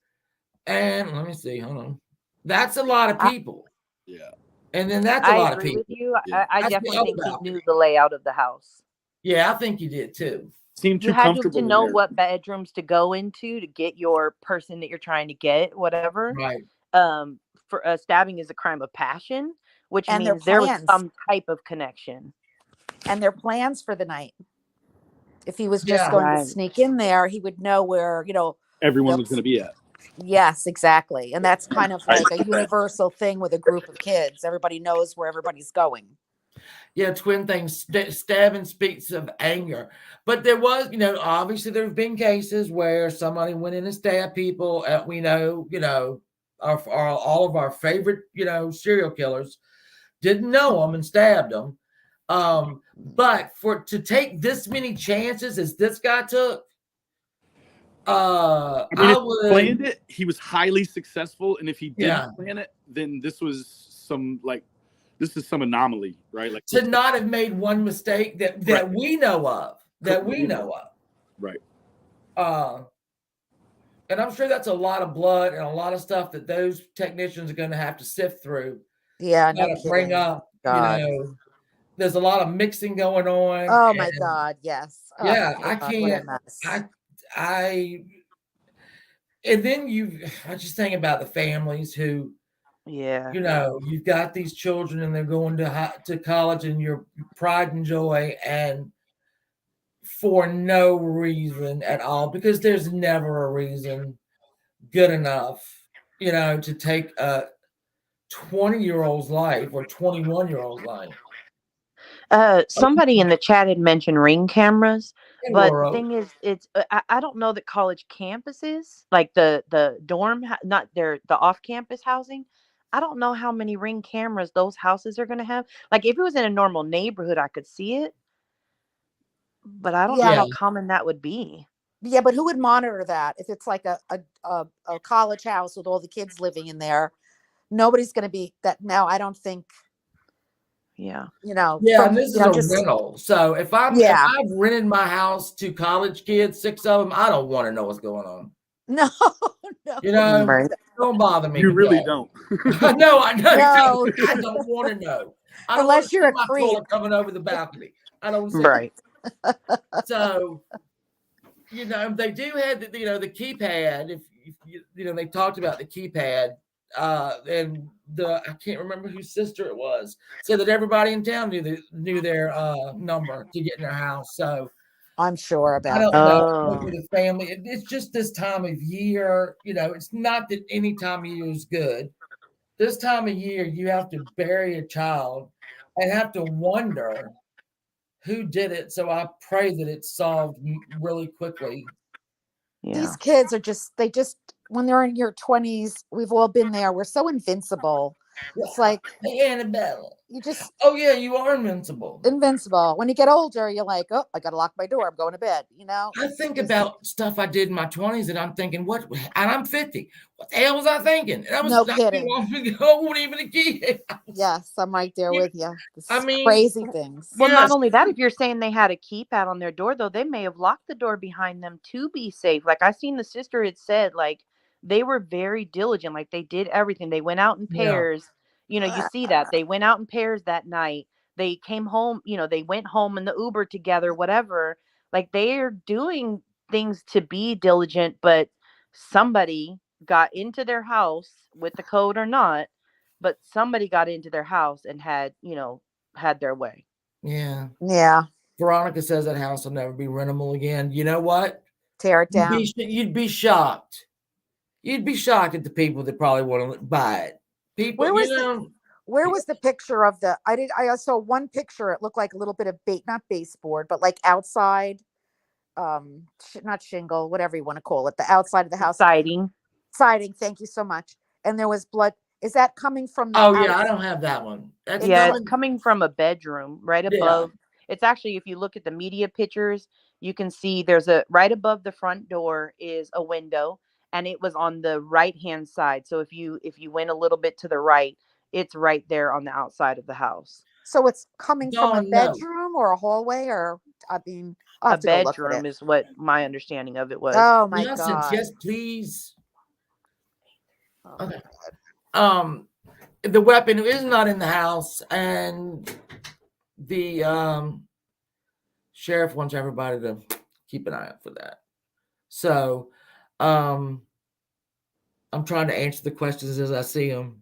And let me see. Hold on. That's a lot of people. Yeah. And then that's a lot of people. I agree with you. Yeah. I definitely think he knew the layout of the house. Yeah, I think you did too. Seemed too You had comfortable to know what bedrooms to go into to get your person that you're trying to get, whatever. Right. For stabbing is a crime of passion, which And means there was some type of connection. And their plans for the night. If he was just going to sneak in there, he would know where, everyone was going to be at. Yes, exactly. And that's kind of like a universal thing with a group of kids. Everybody knows where everybody's going. Yeah, twin things. Stabbing speaks of anger. But there was, obviously there have been cases where somebody went in and stabbed people. We know, all of our favorite, serial killers didn't know them and stabbed them. But to take this many chances as this guy took, I would planned it. He was highly successful, and if he didn't plan it, then this was some anomaly, right? Like to not have made one mistake that we know of, right? And I'm sure that's a lot of blood and a lot of stuff that those technicians are going to have to sift through. Yeah, no kidding. Bring up, there's a lot of mixing going on. Oh my God, yes. Yeah, I can't. And then I just think about the families who, you've got these children and they're going to college and your pride and joy, and for no reason at all, because there's never a reason good enough, to take a 20-year-old's life or 21-year-old's life. Somebody in the chat had mentioned ring cameras, but Laura, the thing is, I don't know that college campuses, like the dorm, not the off-campus housing. I don't know how many ring cameras those houses are going to have. Like if it was in a normal neighborhood, I could see it, but I don't know how common that would be. Yeah, but who would monitor that if it's like a college house with all the kids living in there? Nobody's going to be that now. I don't think. Yeah. You know, Yeah, from, and this you is know, a just rental. So if I've rented my house to college kids, 6 of them, I don't want to know what's going on. no, no, You know, Right. don't bother me. You with really that. don't. No, I know. no, I don't want to know. I don't want to unless you're see a my creep. toilet coming over the balcony. I don't see Right. So, they do have the the keypad. If they talked about the keypad, and I can't remember whose sister it was, said that everybody in town knew their number to get in their house. So I'm sure I about don't that. know. Oh. With the family, it's just this time of year. It's not that any time of year is good. This time of year, you have to bury a child and have to wonder who did it. So I pray that it's solved really quickly. Yeah. These kids are just when they're in your 20s, we've all been there. We're so invincible. It's like Hey, Annabella. you just Oh yeah, you are invincible. invincible. When you get older, you're like, oh, I gotta lock my door. I'm going to bed. I think about stuff I did in my 20s and I'm thinking, what? And I'm 50. What the hell was I thinking? And I was No not too kidding. long ago, I wasn't even a kid. Yes, I'm right there with you. This I is mean, crazy things. Well, yes. not only that, if you're saying they had a keypad on their door, though, they may have locked the door behind them to be safe. Like I seen the sister had said, like they were very diligent. Like they did everything. They went out in Yeah. pairs. You see that they went out in pairs that night. They came home. They went home in the Uber together. Whatever. Like they are doing things to be diligent, but somebody got into their house with the code or not. But somebody got into their house and had their way. Yeah. Yeah, Veronica says that house will never be rentable again. You know what? tear it down. You'd be shocked. You'd be shocked at the people that probably want to buy it. People, Where was the picture of the I saw one picture. It looked like a little bit of not baseboard, but like outside, not shingle, whatever you want to call it, the outside of the house. Siding. Siding, thank you so much. And there was blood. Is that coming from the Oh yeah, I outside? don't have that one. That's Yeah, it's coming. coming from a bedroom right Yeah. above. It's actually, if you look at the media pictures, you can see there's right above the front door is a window, and it was on the right hand side. So if you went a little bit to the right, it's right there on the outside of the house. So it's coming from a Dawn, no. bedroom or a hallway, or I mean, I'll A have to go look at bedroom it. is what my understanding of it was. Oh my Nonsense. God. Yes, please. Oh, Okay. The weapon is not in the house, and the sheriff wants everybody to keep an eye out for that. So, I'm trying to answer the questions as I see them.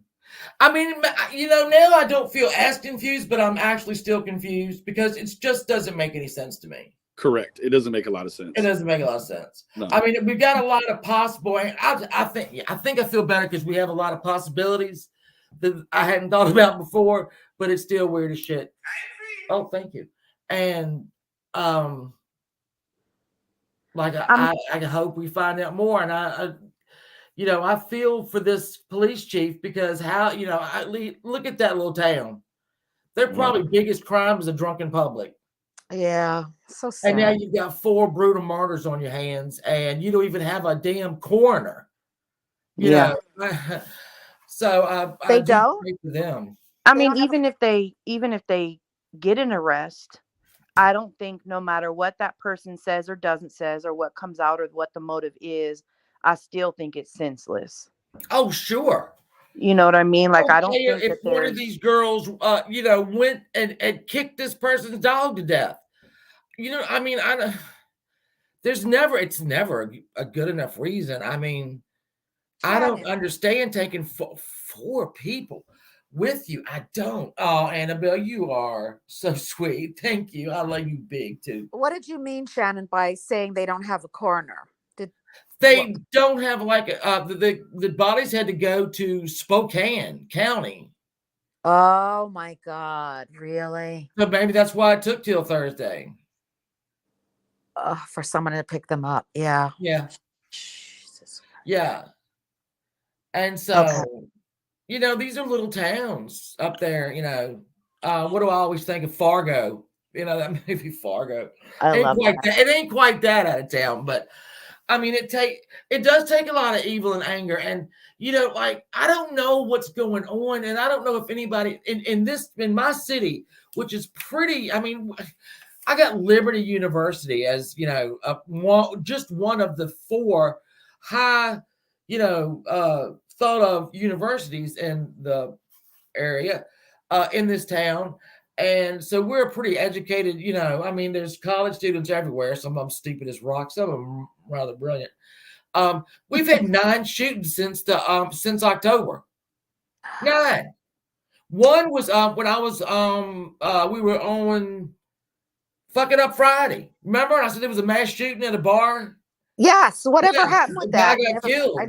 I mean, now I don't feel as confused, but I'm actually still confused because it just doesn't make any sense to me. Correct. It doesn't make a lot of sense. It doesn't make a lot of sense. No. I mean, we've got a lot of possible. I think I feel better because we have a lot of possibilities that I hadn't thought about before, but it's still weird as shit. Oh, thank you. And like I hope we find out more. And I feel for this police chief because look at that little town. Their probably biggest crime is a drunken public. yeah, so And now sad. you've got 4 brutal murders on your hands, and you don't even have a damn coroner. Yeah. So I They do don't? pray for them. I They mean, don't have even if they get an arrest, I don't think no matter what that person says or doesn't says or what comes out or what the motive is, I still think it's senseless. Oh, sure. You know what I mean? Like I don't Okay, think if that one of there's these girls, went and kicked this person's dog to death. I mean, it's never a good enough reason. I mean, I don't Shannon, understand taking 4 people with you. I don't. Oh, Annabelle, you are so sweet. Thank you. I love you big too. what did you mean, Shannon, by saying they don't have a coroner? They don't have the bodies had to go to Spokane County. Oh my God, really? So maybe that's why it took till Thursday. For someone to pick them up. Yeah. Yeah. Jesus. Yeah. And Okay. so, these are little towns up there, what do I always think of Fargo? That movie Fargo. I love that. It ain't quite that out of town, but I mean, it does take a lot of evil and anger, and like I don't know what's going on, and I don't know if anybody in my city, which is pretty. I mean, I got Liberty University as just one of the 4 high, thought of universities in the area, in this town. And so we're pretty educated, I mean, there's college students everywhere. Some of them stupid as rocks, some of them rather brilliant. We've had 9 shootings since October. 9. One was when I was we were on Fucking Up Friday. Remember? And I said there was a mass shooting at a bar. Yes. Whatever Yeah, happened the with guy that? got killed.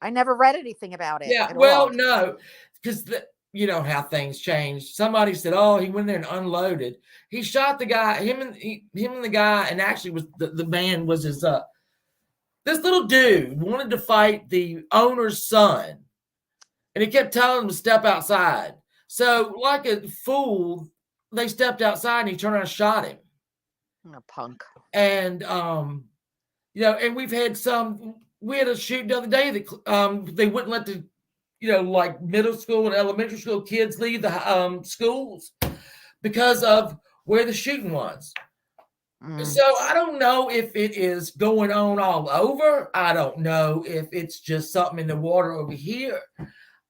I never read anything about it. Yeah, at well, all. no, because you know how things change. Somebody said, "Oh, he went there and unloaded." He shot the guy. Him and the guy, and actually was the man was his this little dude wanted to fight the owner's son, and he kept telling him to step outside. So, like a fool, they stepped outside, and he turned around and shot him. A punk. And and we had a shoot the other day that they wouldn't let the like middle school and elementary school kids leave the schools because of where the shooting was. So I don't know if it is going on all over. I don't know if it's just something in the water over here.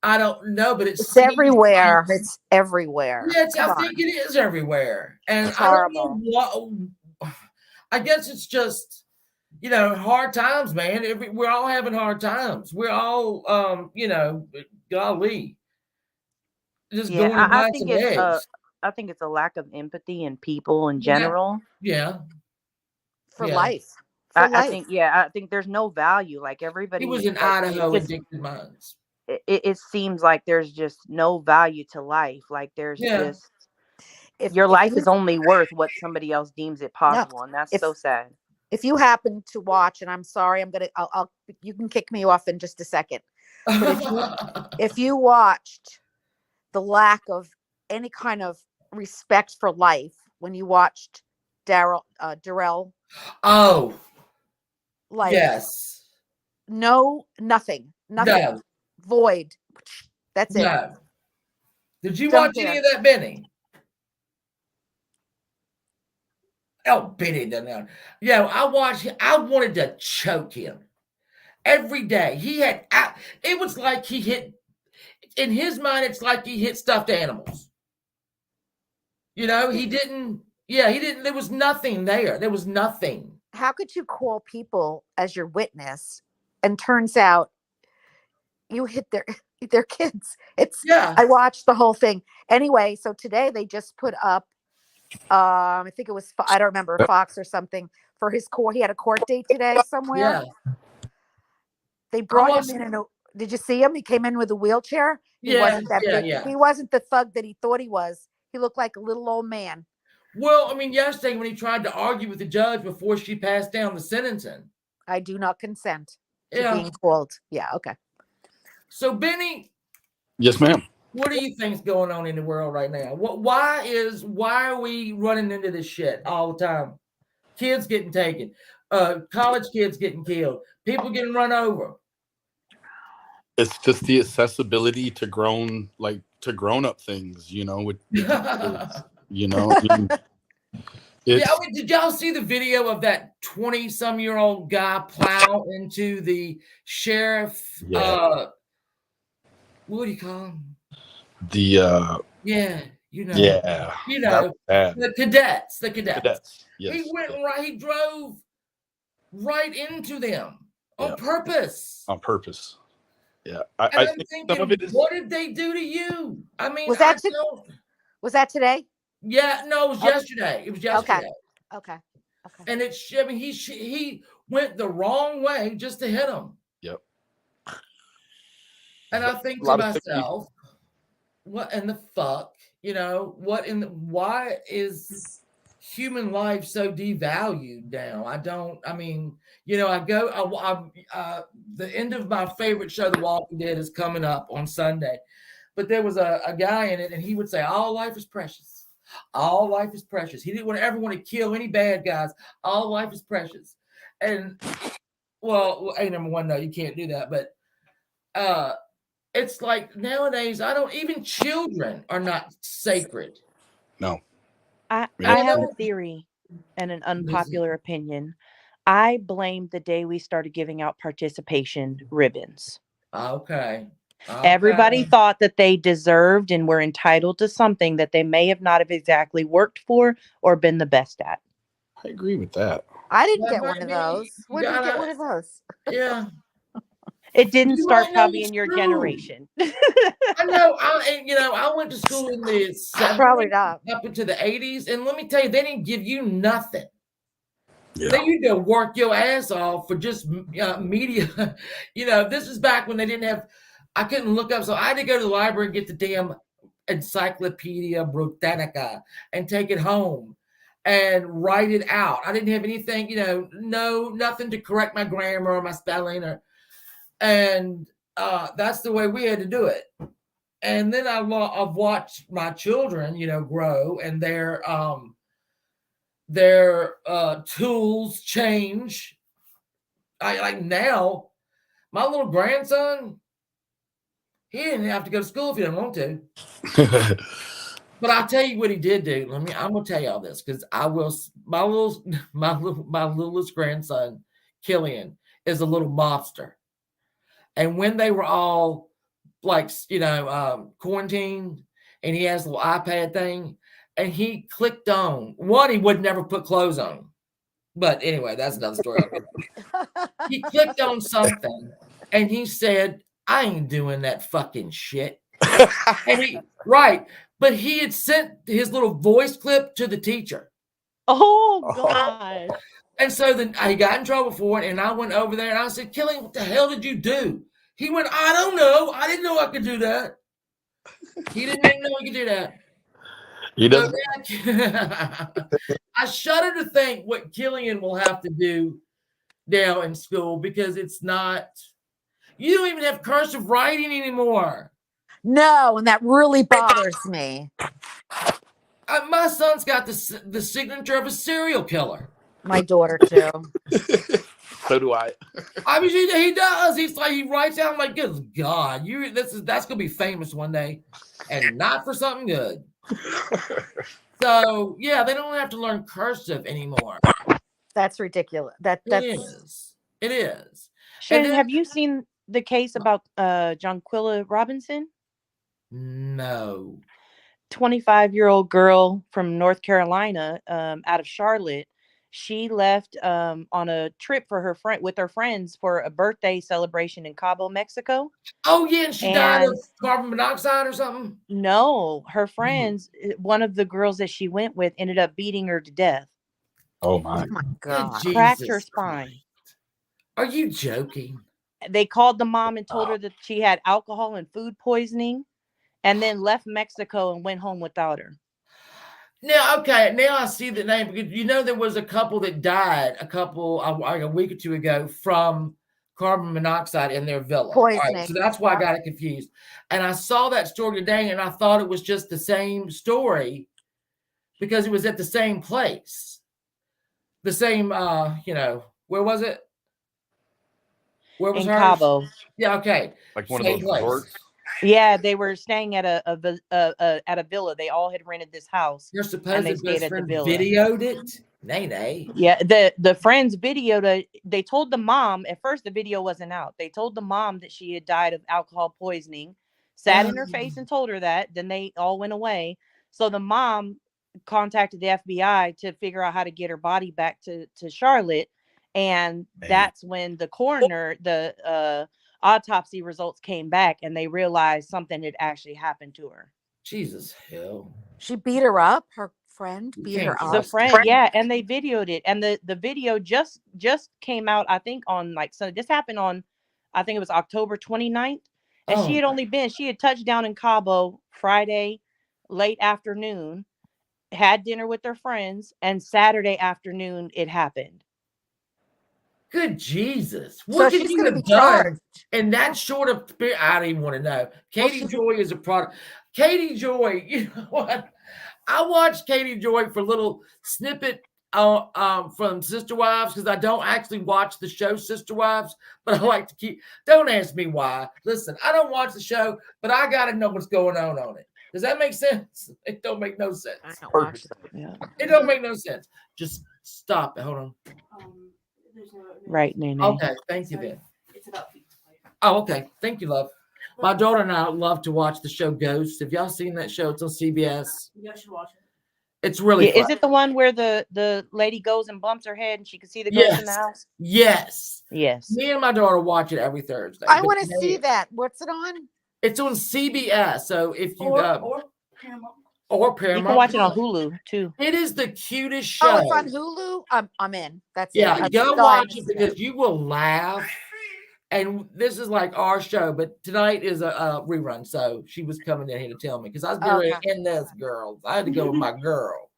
I don't know, but It's everywhere. It's everywhere. Yeah, I think it is everywhere. And It's I don't horrible. know what. I guess it's just hard times, man. We're all having hard times. We're all golly, just Yeah, going to I buy think some it's eggs. I think it's a lack of empathy in people in Yeah, general. yeah. For Yeah. life. I think there's no value. Like He everybody, was in like Idaho, Addicted Minds. it seems like there's just no value to life. Like there's Yeah. just your life is only worth what somebody else deems it possible, and that's so sad. If you happen to watch, and I'm sorry, I'll you can kick me off in just a second. But if you watched the lack of any kind of respect for life when you watched Darrell, Oh, like yes. nothing, No, void. That's it. no. Did you Don't watch any care. of that, Benny? Oh, Benny doesn't know. Yeah, I watched. I wanted to choke him every day. It was like he hit. In his mind, it's like he hit stuffed animals. He didn't. Yeah, he didn't. There was nothing there. There was nothing. How could you call people as your witness, and turns out you hit their kids? Yeah. I watched the whole thing anyway. So today they just put up. I think it was I don't remember, Fox or something, for his court. He had a court date today somewhere. Yeah. They brought him in. Did you see him? He came in with a wheelchair. He wasn't that big. Yeah. He wasn't the thug that he thought he was. He looked like a little old man. Well, I mean, yesterday when he tried to argue with the judge before she passed down the sentencing. I do not consent to being called. Yeah, okay. So, Benny. Yes, ma'am. What do you think's going on in the world right now? Why are we running into this shit all the time? Kids getting taken, college kids getting killed, people getting run over. It's just the accessibility to grown up things, with kids, did y'all see the video of that 20-some-year-old guy plow into the sheriff? Yeah. What do you call him? The yeah. The cadets. Yes. He went right. He drove right into them on purpose. On purpose. Yeah. I think some of it is. What did they do to you? I mean, was that today? Yeah. No, it was yesterday. It was yesterday. Okay. And he went the wrong way just to hit him. Yep. And I think to myself, what in the fuck? Why is human life so devalued now? The end of my favorite show, The Walking Dead, is coming up on Sunday. But there was a guy in it, and he would say, all life is precious. All life is precious. He didn't ever want to kill any bad guys. All life is precious. And Well, A, number one, no, you can't do that. But it's like nowadays, even children are not sacred. No. I Yeah. have a know, theory and an Listen, unpopular opinion. I blame the day we started giving out participation ribbons. okay, Everybody okay. thought that they deserved and were entitled to something that they may have not have exactly worked for or been the best at. I agree with that. I didn't That get one might of be. those. You When did you get gotta, one of those? yeah. It didn't You start might know probably it's in your true. generation. I know. I went to school in the Probably 70s not. up into the 80s, and let me tell you, they didn't give you nothing. Yeah. They used to work your ass off for just media. This is back when they didn't have. I couldn't look up, so I had to go to the library and get the damn Encyclopedia Britannica and take it home and write it out. I didn't have anything, nothing to correct my grammar or my spelling, and that's the way we had to do it. And then I've watched my children, grow, and their tools change. I like now, my little grandson, he didn't have to go to school if he didn't want to. But I'll tell you what he did do. I'm gonna tell y'all this because I will. My littlest grandson, Killian, is a little mobster. And when they were all like, quarantined, and he has a little iPad thing, and he clicked on one, he would never put clothes on. But anyway, that's another story. He clicked on something, and he said, "I ain't doing that fucking shit." And but he had sent his little voice clip to the teacher. Oh gosh. And so then he got in trouble for it, and I went over there and I said, "Killing, what the hell did you do?" He went, "I don't know. I didn't know I could do that." He didn't even know he could do that. He So doesn't. I shudder to think what Killian will have to do now in school because it's not. You don't even have cursive writing anymore. No, and that really bothers me. My son's got the signature of a serial killer. My daughter too. So do I. I mean, he does. He's like he writes out like, "Good God, that's gonna be famous one day, and not for something good." So yeah, they don't have to learn cursive anymore. That's ridiculous. That's It is. And Shannon, then have you seen the case about Jonquilla Robinson? no. 25-year-old girl from North Carolina, out of Charlotte. She left on a trip for her friend with her friends for a birthday celebration in Cabo, Mexico. Oh yeah, and she died of And carbon monoxide or something. no, her Mhm. friends, one of the girls that she went with ended up beating her to death, Oh oh my. my Good God. cracked her Jesus spine. Christ! Are you joking? They called the mom and told her that she had alcohol and food poisoning and then left Mexico and went home without her. Now, okay, now I see the name because there was a couple that died a week or two ago from carbon monoxide in their villa. All right, Poisoning. so that's why I Yeah. got it confused. And I saw that story today, and I thought it was just the same story because it was at the same place, the same. Where was it? Where was In hers? Cabo. Yeah, okay, Like one of same those place. resorts. Yeah, they were staying at a villa. They all had rented this house Your and they supposed stayed best at the friend villa. videoed it. Nay. Yeah, the friends videoed. They told the mom at first the video wasn't out. They told the mom that she had died of alcohol poisoning, sat in her face and told her that. Then they all went away. So the mom contacted the FBI to figure out how to get her body back to Charlotte, and Hey. that's when the coroner, the autopsy results came back, and they realized something had actually happened to her. Jesus hell. She beat her up. Her friend You beat her can't up. The trust friend, them. yeah, and they videoed it, and the video just came out, I think, on like, so this happened on, I think it was October 29th, and Oh my. she had touched down in Cabo Friday late afternoon, had dinner with her friends, and Saturday afternoon it happened. Good Jesus. So What could she's you going to be have done charged. in that short of period? I don't even want to know. Well, Katie Joy is a product. Katie Joy, you know what? I watched Katie Joy for little snippet from Sister Wives, because I don't actually watch the show Sister Wives, but I like to keep. Don't ask me why. Listen, I don't watch the show, but I got to know what's going on it. Does that make sense? It don't make no sense. I don't watch it. Yeah. It don't make no sense. Just stop it. Hold on. Right, Nene. Okay, thank you then. Oh, okay. Thank you, love. My daughter and I love to watch the show Ghost. Have y'all seen that show? It's on CBS. You guys should watch it. It's really Yeah, fun. is it the one where the lady goes and bumps her head and she can see the ghost in the Yes. house? Yes. Yes. Me and my daughter watch it every Thursday. I but want to today- see that. What's it on? It's on CBS. So if you Or Paramount. or You Paramount, can watch it on Hulu too. It is the cutest show. Oh, it's on Hulu. I'm in. That's it. Yeah, That's go all I watch need it to know. because you will laugh. And this is like our show, but tonight is a rerun. So she was coming in here to tell me because I was getting ready to end this, girls. I had to go with my girl.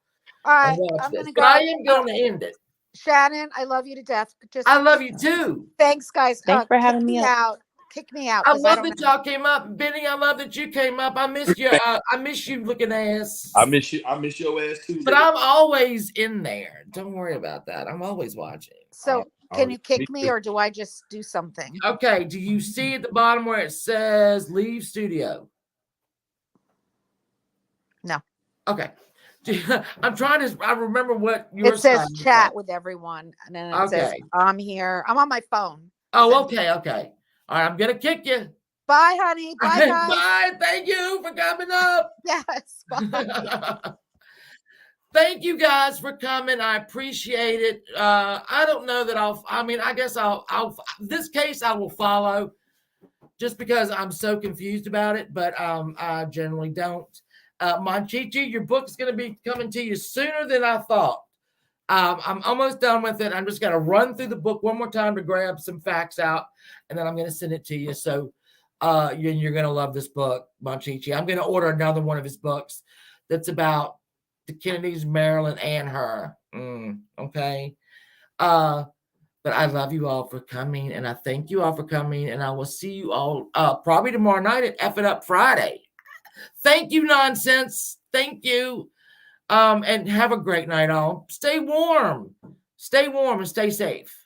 All right, and watch I'm this. gonna But go. I am going to end it. Shannon, I love you to death. Just I love you too. Thanks, guys. Thanks for having kick me out. Kick me out. I 'cause love don't that know. y'all came up, Benny. I love that you came up. I missed you. I miss you looking ass. I miss you. I miss your ass too. But I'm always in there. Don't worry about that. I'm always watching. So can you me kick me too. or do I just do something? Okay. Do you see at the bottom where it says leave studio? No. Okay. I'm trying to. I remember what you It were says saying. chat with everyone, and then it says Okay. I'm here. I'm on my phone. Oh, okay. Okay. All right. I'm gonna kick you. Bye, honey. Bye, guys. Bye. Thank you for coming up. Yes. Bye. Thank you guys for coming. I appreciate it. I don't know that I guess I'll this case I will follow just because I'm so confused about it, but I generally don't. Monchichi, your book's going to be coming to you sooner than I thought. I'm almost done with it. I'm just going to run through the book one more time to grab some facts out, and then I'm going to send it to you. So you're going to love this book, Monchichi. I'm going to order another one of his books that's about the Kennedys, Marilyn, and her. Okay. But I love you all for coming, and I thank you all for coming, and I will see you all probably tomorrow night at F It Up Friday. Thank you, Nonsense. Thank you. And have a great night, all. Stay warm and stay safe.